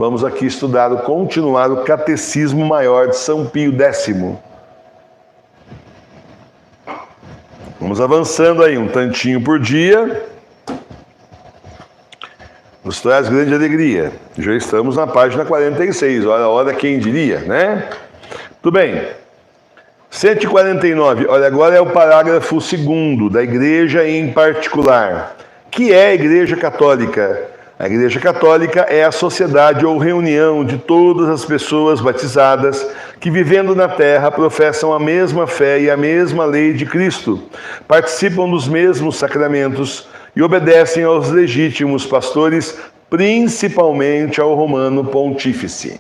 Vamos aqui continuar o Catecismo Maior de São Pio X. Vamos avançando aí um tantinho por dia. Nos traz grande alegria. Já estamos na página 46. Olha quem diria, né? Tudo bem. 149. Olha, agora é o parágrafo 2º, da Igreja em particular. Que é a Igreja Católica? A Igreja Católica é a sociedade ou reunião de todas as pessoas batizadas que, vivendo na terra, professam a mesma fé e a mesma lei de Cristo, participam dos mesmos sacramentos e obedecem aos legítimos pastores, principalmente ao Romano Pontífice.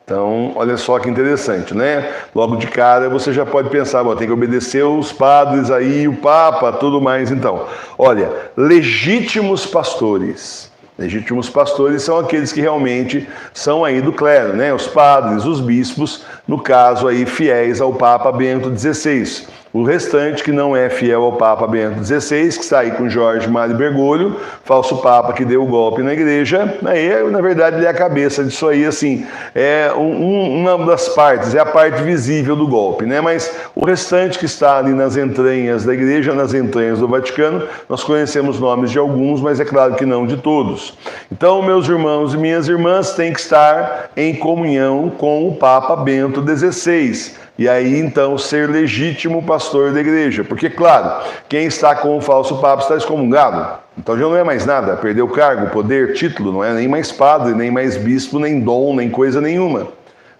Então, olha só que interessante, né? Logo de cara você já pode pensar, tem que obedecer os padres aí, o Papa, tudo mais. Então, olha, legítimos pastores. Legítimos pastores são aqueles que realmente são aí do clero, né? Os padres, os bispos, no caso aí fiéis ao Papa Bento XVI. O restante que não é fiel ao Papa Bento XVI, que está aí com Jorge Mário Bergoglio, falso Papa que deu o golpe na igreja, aí, na verdade ele é a cabeça disso aí, assim, é uma das partes, é a parte visível do golpe, né? Mas o restante que está ali nas entranhas da igreja, nas entranhas do Vaticano, nós conhecemos nomes de alguns, mas é claro que não de todos. Então, meus irmãos e minhas irmãs têm que estar em comunhão com o Papa Bento XVI. E aí, então, ser legítimo pastor da igreja. Porque, claro, quem está com o falso papa está excomungado. Então já não é mais nada, perdeu o cargo, poder, título, não é nem mais padre, nem mais bispo, nem dom, nem coisa nenhuma.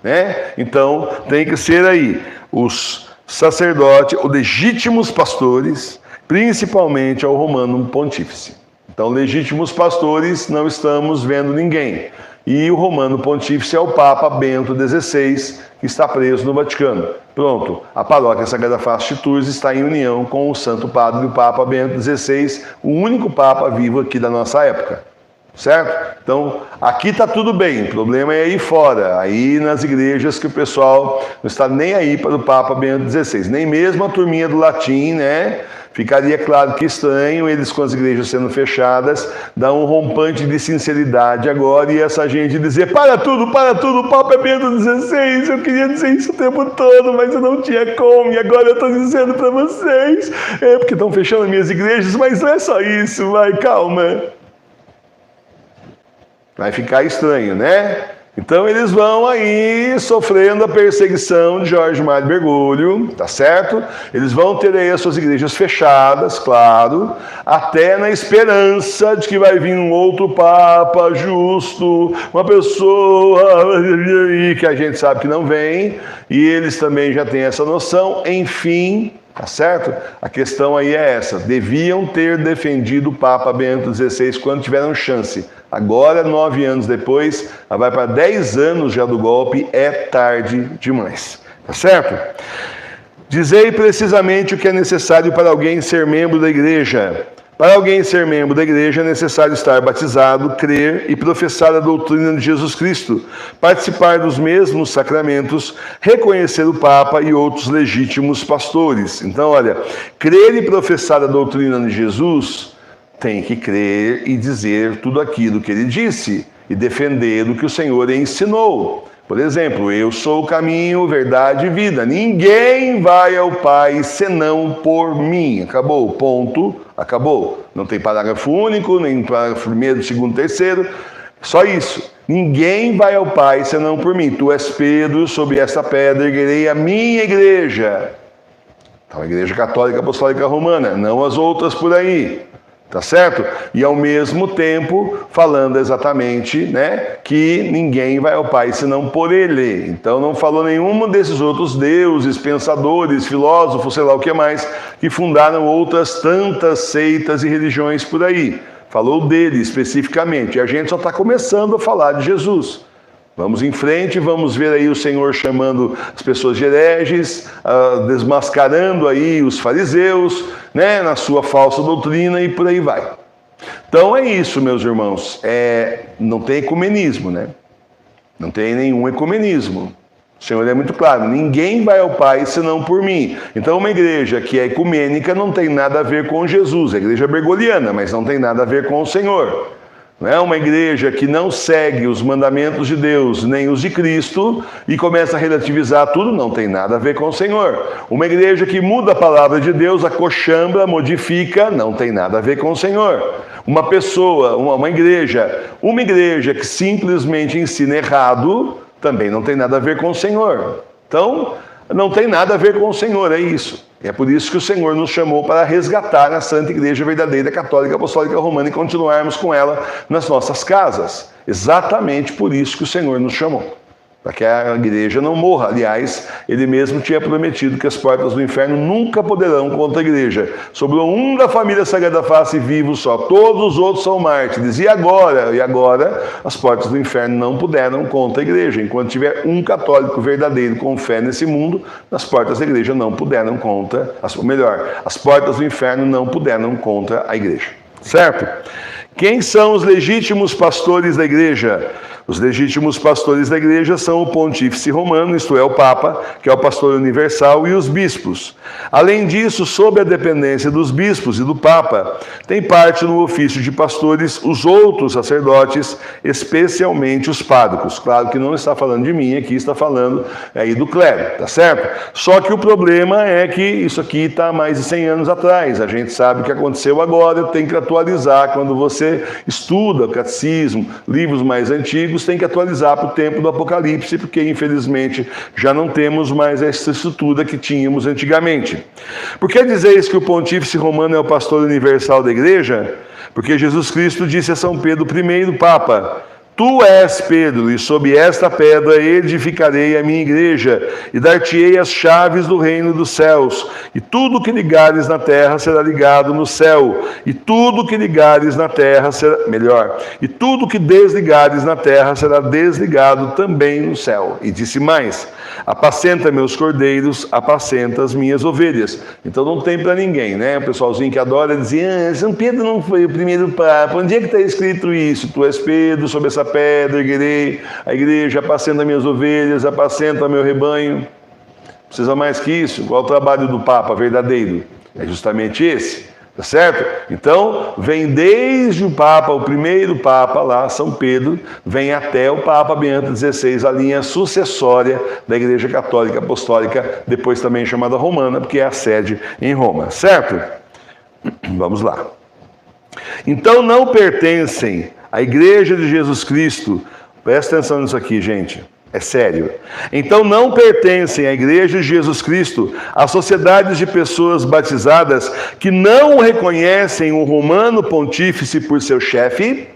Né? Então, tem que ser aí os sacerdotes, os legítimos pastores, principalmente ao Romano Pontífice. Então, legítimos pastores, não estamos vendo ninguém. E o Romano Pontífice é o Papa Bento XVI, que está preso no Vaticano. Pronto, a paróquia Sagrada Face de Tours está em união com o Santo Padre do Papa Bento XVI, o único Papa vivo aqui da nossa época. Certo? Então, aqui está tudo bem, o problema é aí fora, aí nas igrejas que o pessoal não está nem aí para o Papa Bento XVI, nem mesmo a turminha do latim, né? Ficaria claro que estranho, eles com as igrejas sendo fechadas, dá um rompante de sinceridade agora, e essa gente dizer, para tudo, o Papa é Bento XVI, eu queria dizer isso o tempo todo, mas eu não tinha como, e agora eu estou dizendo para vocês, porque estão fechando minhas igrejas, mas não é só isso, vai, calma. Vai ficar estranho, né? Então eles vão aí sofrendo a perseguição de Jorge Mário Bergoglio, tá certo? Eles vão ter aí as suas igrejas fechadas, claro, até na esperança de que vai vir um outro Papa justo, uma pessoa que a gente sabe que não vem, e eles também já têm essa noção, enfim. Tá certo? A questão aí é essa. Deviam ter defendido o Papa Bento XVI quando tiveram chance. Agora, 9 anos depois, vai para 10 anos já do golpe, é tarde demais. Tá certo? Dizei precisamente o que é necessário para alguém ser membro da igreja. Para alguém ser membro da igreja é necessário estar batizado, crer e professar a doutrina de Jesus Cristo, participar dos mesmos sacramentos, reconhecer o Papa e outros legítimos pastores. Então, olha, crer e professar a doutrina de Jesus tem que crer e dizer tudo aquilo que ele disse e defender o que o Senhor ensinou. Por exemplo, eu sou o caminho, verdade e vida. Ninguém vai ao Pai senão por mim. Acabou, ponto, acabou. Não tem parágrafo único, nem parágrafo primeiro, segundo, terceiro. Só isso. Ninguém vai ao Pai senão por mim. Tu és Pedro, sobre esta pedra erguerei a minha igreja. Então, a Igreja Católica Apostólica Romana, não as outras por aí. Tá certo? E ao mesmo tempo falando exatamente, né, que ninguém vai ao Pai senão por ele. Então não falou nenhum desses outros deuses, pensadores, filósofos, sei lá o que mais, que fundaram outras tantas seitas e religiões por aí. Falou dele especificamente. E a gente só está começando a falar de Jesus. Vamos em frente, vamos ver aí o Senhor chamando as pessoas de hereges, desmascarando aí os fariseus, né, na sua falsa doutrina e por aí vai. Então é isso, meus irmãos. Não tem ecumenismo, né? Não tem nenhum ecumenismo. O Senhor é muito claro, ninguém vai ao Pai senão por mim. Então uma igreja que é ecumênica não tem nada a ver com Jesus, é a igreja bergoliana, mas não tem nada a ver com o Senhor. Não é uma igreja que não segue os mandamentos de Deus, nem os de Cristo, e começa a relativizar tudo, não tem nada a ver com o Senhor. Uma igreja que muda a palavra de Deus, acochambra, modifica, não tem nada a ver com o Senhor. Uma pessoa, uma igreja que simplesmente ensina errado, também não tem nada a ver com o Senhor. Então, não tem nada a ver com o Senhor, é isso. É por isso que o Senhor nos chamou para resgatar a Santa Igreja Verdadeira Católica Apostólica Romana e continuarmos com ela nas nossas casas. Exatamente por isso que o Senhor nos chamou. Para que a igreja não morra. Aliás, ele mesmo tinha prometido que as portas do inferno nunca poderão contra a igreja. Sobrou um da família Sagrada Face vivo só. Todos os outros são mártires. E agora? E agora as portas do inferno não puderam contra a igreja. Enquanto tiver um católico verdadeiro com fé nesse mundo, as portas da igreja não puderam contra, as portas do inferno não puderam contra a igreja. Certo? Quem são os legítimos pastores da igreja? Os legítimos pastores da igreja são o pontífice romano, isto é, o Papa, que é o pastor universal, e os bispos. Além disso, sob a dependência dos bispos e do Papa, tem parte no ofício de pastores os outros sacerdotes, especialmente os párocos. Claro que não está falando de mim, aqui está falando aí do clero, tá certo? Só que o problema é que isso aqui está há mais de 100 anos atrás. A gente sabe o que aconteceu agora, tem que atualizar. Quando você estuda o catecismo, livros mais antigos, tem que atualizar para o tempo do Apocalipse, porque infelizmente já não temos mais essa estrutura que tínhamos antigamente. Por que dizeis que o pontífice romano é o pastor universal da igreja? Porque Jesus Cristo disse a São Pedro I, Papa: Tu és Pedro, e sob esta pedra edificarei a minha igreja, e dar-te-ei as chaves do reino dos céus. E tudo que ligares na terra será ligado no céu, e tudo que ligares na terra será... e tudo que desligares na terra será desligado também no céu. E disse mais: apacenta meus cordeiros, apacenta as minhas ovelhas. Então não tem para ninguém, né? O pessoalzinho que adora dizia: São Pedro não foi o primeiro Papa. Onde é que está escrito isso? Tu és Pedro, sobre essa pedra erguerei a igreja, apacenta minhas ovelhas, apacenta meu rebanho. Precisa mais que isso. Qual é o trabalho do Papa verdadeiro? É justamente esse, tá certo? Então, vem desde o Papa, o primeiro Papa lá, São Pedro, vem até o Papa Bento XVI, a linha sucessória da Igreja Católica Apostólica, depois também chamada Romana, porque é a sede em Roma, certo? Vamos lá. Então não pertencem à Igreja de Jesus Cristo, presta atenção nisso aqui, gente, é sério. Então não pertencem à Igreja de Jesus Cristo as sociedades de pessoas batizadas que não reconhecem o romano pontífice por seu chefe.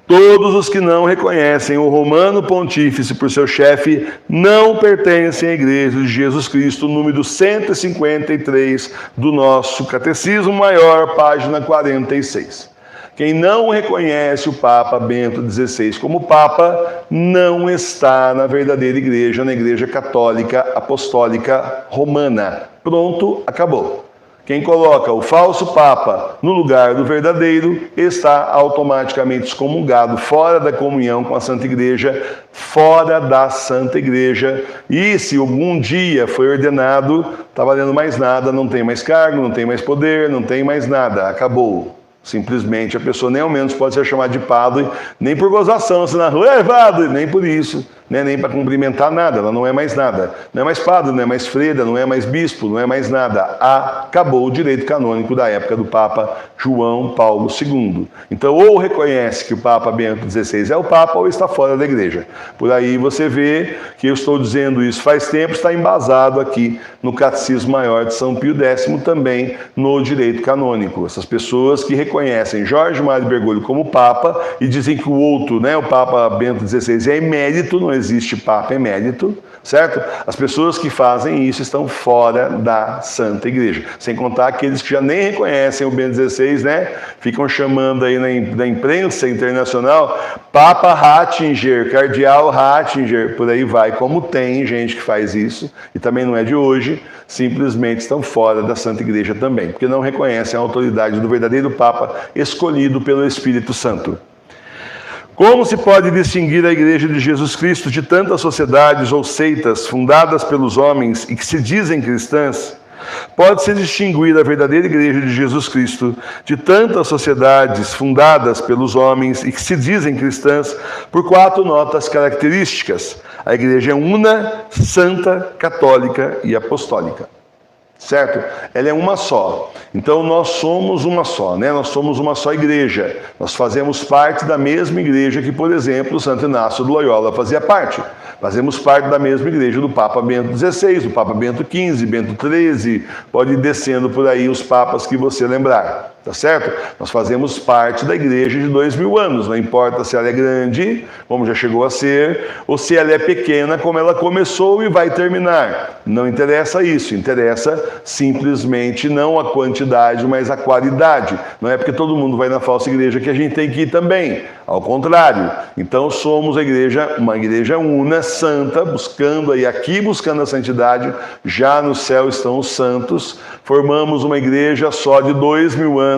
Todos os que não reconhecem o romano pontífice por seu chefe não pertencem à Igreja de Jesus Cristo, número 153 do nosso Catecismo Maior, página 46. Quem não reconhece o Papa Bento XVI como Papa não está na verdadeira igreja, na Igreja Católica Apostólica Romana. Pronto, acabou. Quem coloca o falso Papa no lugar do verdadeiro está automaticamente excomungado, fora da comunhão com a Santa Igreja, fora da Santa Igreja. E se algum dia foi ordenado, está valendo mais nada, não tem mais cargo, não tem mais poder, não tem mais nada, acabou. Simplesmente a pessoa nem ao menos pode ser chamada de padre, nem por gozação, se na rua é padre, nem por isso, né? Nem para cumprimentar nada, ela não é mais nada. Não é mais padre, não é mais freira, não é mais bispo, não é mais nada. Acabou o direito canônico da época do Papa João Paulo II. Então, ou reconhece que o Papa Bento XVI é o Papa, ou está fora da igreja. Por aí você vê que eu estou dizendo isso faz tempo, está embasado aqui no Catecismo Maior de São Pio X, também no direito canônico. Essas pessoas que reconhecem Jorge Mário Bergoglio como Papa e dizem que o outro, né, o Papa Bento XVI, é emérito, não existe Papa emérito, certo? As pessoas que fazem isso estão fora da Santa Igreja. Sem contar aqueles que já nem reconhecem o Bento XVI, né? Ficam chamando aí na imprensa internacional Papa Ratzinger, Cardeal Ratzinger, por aí vai. Como tem gente que faz isso, e também não é de hoje, simplesmente estão fora da Santa Igreja também, porque não reconhecem a autoridade do verdadeiro Papa escolhido pelo Espírito Santo. Como se pode distinguir a Igreja de Jesus Cristo de tantas sociedades ou seitas fundadas pelos homens e que se dizem cristãs? Pode-se distinguir a verdadeira Igreja de Jesus Cristo de tantas sociedades fundadas pelos homens e que se dizem cristãs por 4 notas características. A Igreja é una, santa, católica e apostólica. Certo? Ela é uma só. Então nós somos uma só, né? Nós somos uma só igreja. Nós fazemos parte da mesma igreja que, por exemplo, Santo Inácio de Loyola fazia parte. Fazemos parte da mesma igreja do Papa Bento XVI, do Papa Bento XV, Bento XIII, pode ir descendo por aí os papas que você lembrar. Tá certo? Nós fazemos parte da igreja de 2000 anos, não importa se ela é grande, como já chegou a ser, ou se ela é pequena, como ela começou e vai terminar. Não interessa isso, interessa simplesmente não a quantidade, mas a qualidade. Não é porque todo mundo vai na falsa igreja que a gente tem que ir também, ao contrário. Então somos uma igreja una, santa, buscando aí aqui, buscando a santidade, já no céu estão os santos. Formamos uma igreja só de 2000 anos,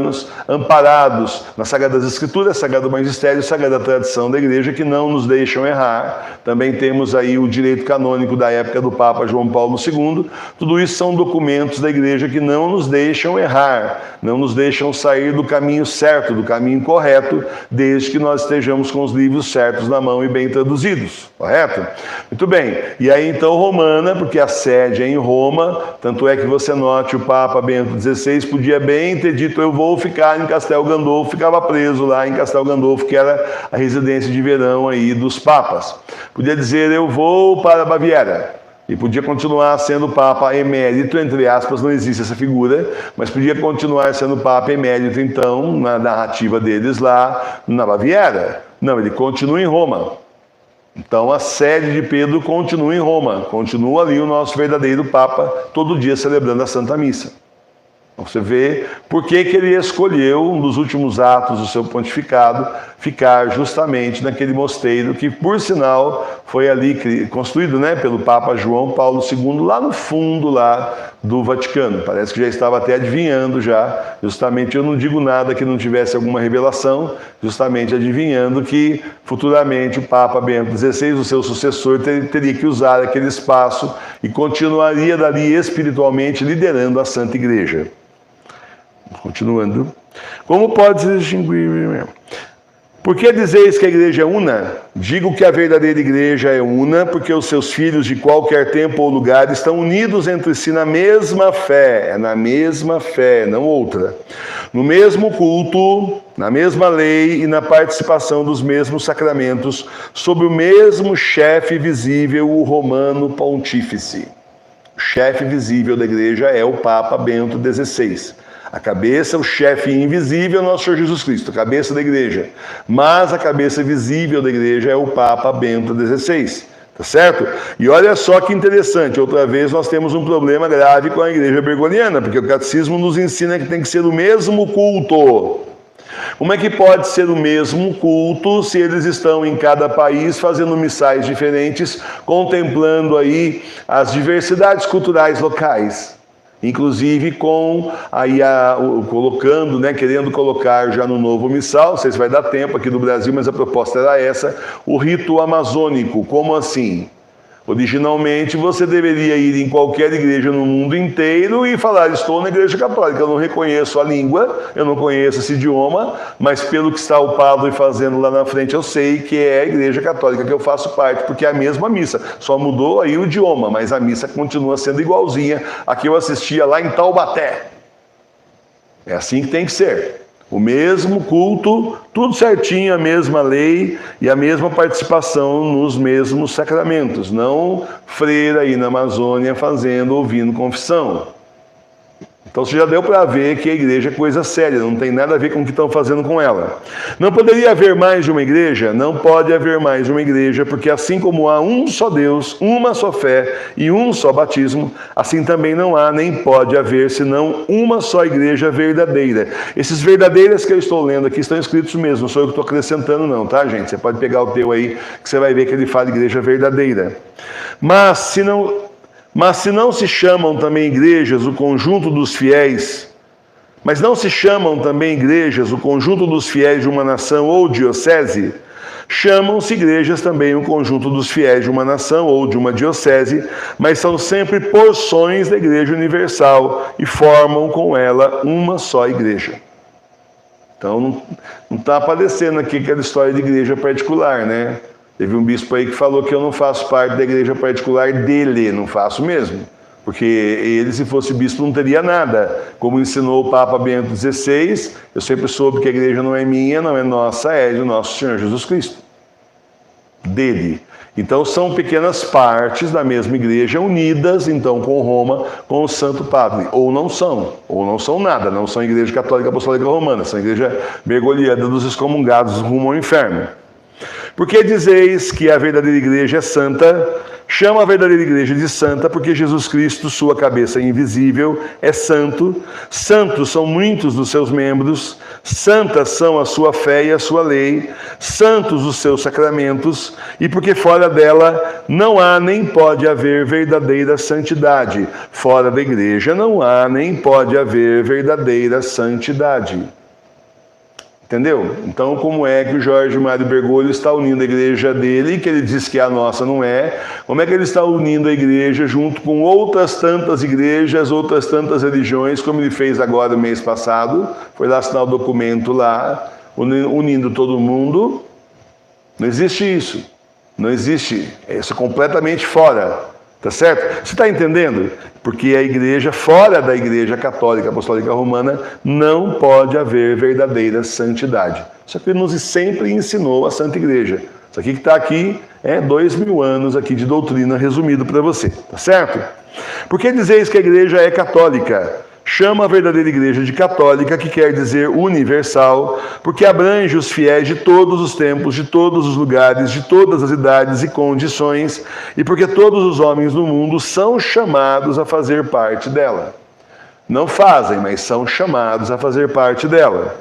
amparados nas Sagradas Escrituras, Sagrado Magistério, Sagrada Tradição da igreja, que não nos deixam errar. Também temos aí o direito canônico da época do Papa João Paulo II. Tudo isso são documentos da igreja que não nos deixam errar, não nos deixam sair do caminho certo, do caminho correto, desde que nós estejamos com os livros certos na mão e bem traduzidos, correto? Muito bem, e aí então romana, porque a sede é em Roma, tanto é que você note o Papa Bento XVI podia bem ter dito eu vou ficar em Castel Gandolfo, ficava preso lá em Castel Gandolfo, que era a residência de verão aí dos papas. Podia dizer eu vou para a Baviera, e podia continuar sendo Papa emérito, entre aspas, não existe essa figura, mas podia continuar sendo Papa emérito, então, na narrativa deles lá na Baviera. Não, ele continua em Roma. Então a sede de Pedro continua em Roma, continua ali o nosso verdadeiro Papa, todo dia celebrando a Santa Missa. Você vê por que ele escolheu, um dos últimos atos do seu pontificado, ficar justamente naquele mosteiro que, por sinal, foi ali construído, né, pelo Papa João Paulo II, lá no fundo lá do Vaticano. Parece que já estava até adivinhando já, justamente eu não digo nada que não tivesse alguma revelação, justamente adivinhando que futuramente o Papa Bento XVI, o seu sucessor, teria que usar aquele espaço e continuaria dali espiritualmente liderando a Santa Igreja. Continuando. Como pode-se distinguir? Por que dizeis que a igreja é una? Digo que a verdadeira igreja é una, porque os seus filhos de qualquer tempo ou lugar estão unidos entre si na mesma fé, é na mesma fé, não outra. No mesmo culto, na mesma lei e na participação dos mesmos sacramentos, sob o mesmo chefe visível, o romano pontífice. O chefe visível da igreja é o Papa Bento XVI. A cabeça, o chefe invisível é o nosso Senhor Jesus Cristo, a cabeça da igreja. Mas a cabeça visível da igreja é o Papa Bento XVI, tá certo? E olha só que interessante, outra vez nós temos um problema grave com a igreja bergoniana, porque o catecismo nos ensina que tem que ser o mesmo culto. Como é que pode ser o mesmo culto se eles estão em cada país fazendo missais diferentes, contemplando aí as diversidades culturais locais? Inclusive com aí colocando, né, querendo colocar já no novo missal, não sei se vai dar tempo aqui no Brasil, mas a proposta era essa, o rito amazônico. Como assim? Originalmente você deveria ir em qualquer igreja no mundo inteiro e falar, estou na igreja católica, eu não reconheço a língua, eu não conheço esse idioma, mas pelo que está o padre fazendo lá na frente, eu sei que é a igreja católica que eu faço parte, porque é a mesma missa, só mudou aí o idioma, mas a missa continua sendo igualzinha a que eu assistia lá em Taubaté. É assim que tem que ser. O mesmo culto, tudo certinho, a mesma lei e a mesma participação nos mesmos sacramentos. Não freira aí na Amazônia ouvindo confissão. Então você já deu para ver que a igreja é coisa séria, não tem nada a ver com o que estão fazendo com ela. Não poderia haver mais de uma igreja? Não pode haver mais de uma igreja, porque assim como há um só Deus, uma só fé e um só batismo, assim também não há nem pode haver senão uma só igreja verdadeira. Esses verdadeiras que eu estou lendo aqui estão escritos mesmo, não sou eu que estou acrescentando não, tá gente? Você pode pegar o teu aí, que você vai ver que ele fala igreja verdadeira. Mas se não se chamam também igrejas o conjunto dos fiéis, mas não se chamam também igrejas o conjunto dos fiéis de uma nação ou diocese, Chamam-se igrejas também um conjunto dos fiéis de uma nação ou de uma diocese, mas são sempre porções da Igreja Universal e formam com ela uma só igreja. Então não está aparecendo aqui aquela história de igreja particular, né? Teve um bispo aí que falou que eu não faço parte da igreja particular dele, não faço mesmo. Porque ele, se fosse bispo, não teria nada. Como ensinou o Papa Bento XVI, eu sempre soube que a igreja não é minha, não é nossa, é do nosso Senhor Jesus Cristo. Dele. Então são pequenas partes da mesma igreja unidas, então, com Roma, com o Santo Padre. Ou não são nada, não são igreja católica apostólica romana, são igreja mergulhada dos excomungados rumo ao inferno. Porque dizeis que a verdadeira igreja é santa? Chama a verdadeira igreja de santa porque Jesus Cristo, sua cabeça invisível, é santo. Santos são muitos dos seus membros. Santas são a sua fé e a sua lei. Santos os seus sacramentos. E porque fora dela não há nem pode haver verdadeira santidade. Fora da igreja não há nem pode haver verdadeira santidade. Entendeu? Então, como é que o Jorge Mário Bergoglio está unindo a igreja dele, que ele diz que a nossa não é, como é que ele está unindo a igreja junto com outras tantas igrejas, outras tantas religiões, como ele fez agora no mês passado, foi lá assinar o documento lá, unindo todo mundo? Não existe isso. Não existe. Isso é completamente fora. Tá certo? Você está entendendo? Porque a igreja, fora da igreja católica apostólica romana, não pode haver verdadeira santidade. Isso aqui nos sempre ensinou a Santa Igreja. Isso aqui que está aqui é 2000 anos aqui de doutrina resumido para você. Tá certo? Por que dizeis que a igreja é católica? Chama a verdadeira igreja de católica, que quer dizer universal, porque abrange os fiéis de todos os tempos, de todos os lugares, de todas as idades e condições, e porque todos os homens do mundo são chamados a fazer parte dela. Não fazem, mas são chamados a fazer parte dela.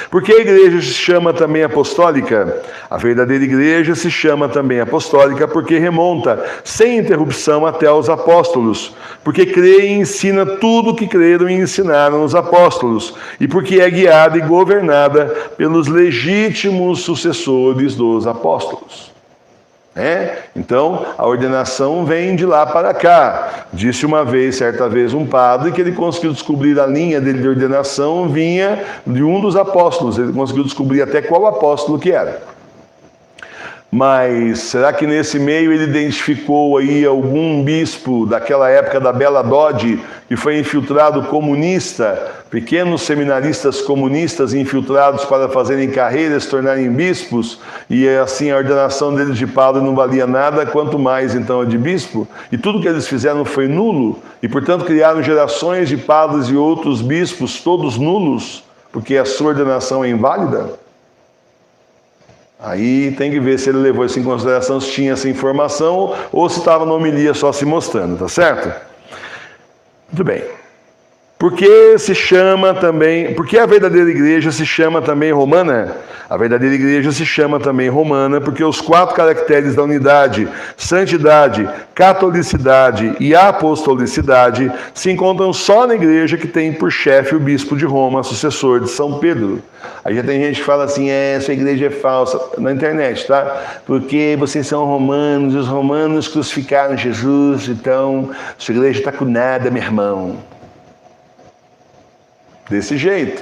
Porque a igreja se chama também apostólica? A verdadeira igreja se chama também apostólica porque remonta sem interrupção até aos apóstolos, porque crê e ensina tudo o que creram e ensinaram os apóstolos, e porque é guiada e governada pelos legítimos sucessores dos apóstolos. Então, a ordenação vem de lá para cá. Disse certa vez, um padre que ele conseguiu descobrir a linha dele de ordenação vinha de um dos apóstolos. Ele conseguiu descobrir até qual apóstolo que era. Mas será que nesse meio ele identificou aí algum bispo daquela época da Bela Dodge que foi infiltrado comunista, pequenos seminaristas comunistas infiltrados para fazerem carreira, se tornarem bispos, e assim a ordenação deles de padre não valia nada, quanto mais então a de bispo? E tudo que eles fizeram foi nulo, e portanto criaram gerações de padres e outros bispos, todos nulos, porque a sua ordenação é inválida? Aí tem que ver se ele levou isso em consideração, se tinha essa informação ou se estava na homilia só se mostrando, tá certo? Muito bem. Por que a verdadeira igreja se chama também romana? A verdadeira igreja se chama também romana porque os 4 caracteres da unidade, santidade, catolicidade e apostolicidade se encontram só na igreja que tem por chefe o bispo de Roma, sucessor de São Pedro. Aí já tem gente que fala assim, essa igreja é falsa, na internet, tá? Porque vocês são romanos, os romanos crucificaram Jesus, então sua igreja está com nada, meu irmão. Desse jeito.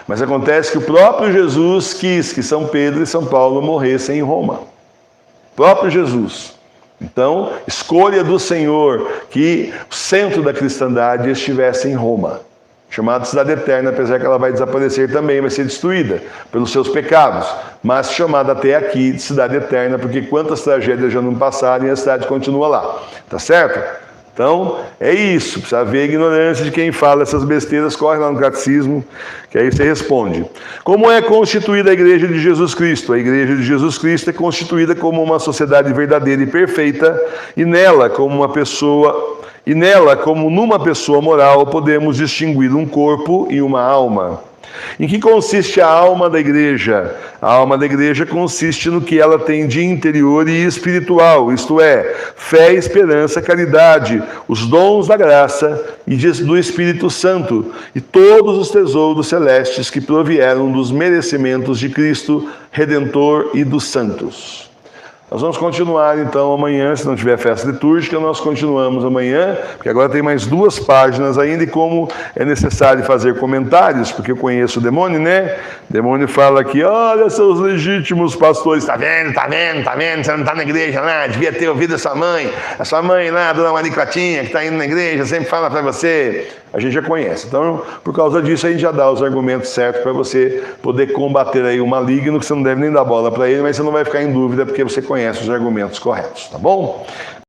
Mas acontece que o próprio Jesus quis que São Pedro e São Paulo morressem em Roma. O próprio Jesus. Então, escolha do Senhor que o centro da cristandade estivesse em Roma. Chamada Cidade Eterna, apesar que ela vai desaparecer também, vai ser destruída pelos seus pecados. Mas chamada até aqui de Cidade Eterna, porque quantas tragédias já não passaram e a cidade continua lá. Tá certo? Então, é isso, precisa ver a ignorância de quem fala essas besteiras, corre lá no catecismo, que aí você responde. Como é constituída a igreja de Jesus Cristo? A igreja de Jesus Cristo é constituída como uma sociedade verdadeira e perfeita, e nela, como numa pessoa moral, podemos distinguir um corpo e uma alma. Em que consiste a alma da igreja? A alma da igreja consiste no que ela tem de interior e espiritual, isto é, fé, esperança, caridade, os dons da graça e do Espírito Santo e todos os tesouros celestes que provieram dos merecimentos de Cristo, Redentor e dos santos. Nós vamos continuar então amanhã, se não tiver festa litúrgica, nós continuamos amanhã, porque agora tem mais 2 páginas ainda, e como é necessário fazer comentários, porque eu conheço o Demônio, né? O Demônio fala aqui, olha seus legítimos pastores, tá vendo, você não tá na igreja lá, devia ter ouvido a sua mãe lá, dona Maricotinha, que tá indo na igreja, sempre fala para você. A gente já conhece. Então, por causa disso, a gente já dá os argumentos certos para você poder combater aí o maligno, que você não deve nem dar bola para ele, mas você não vai ficar em dúvida, porque você conhece os argumentos corretos, tá bom?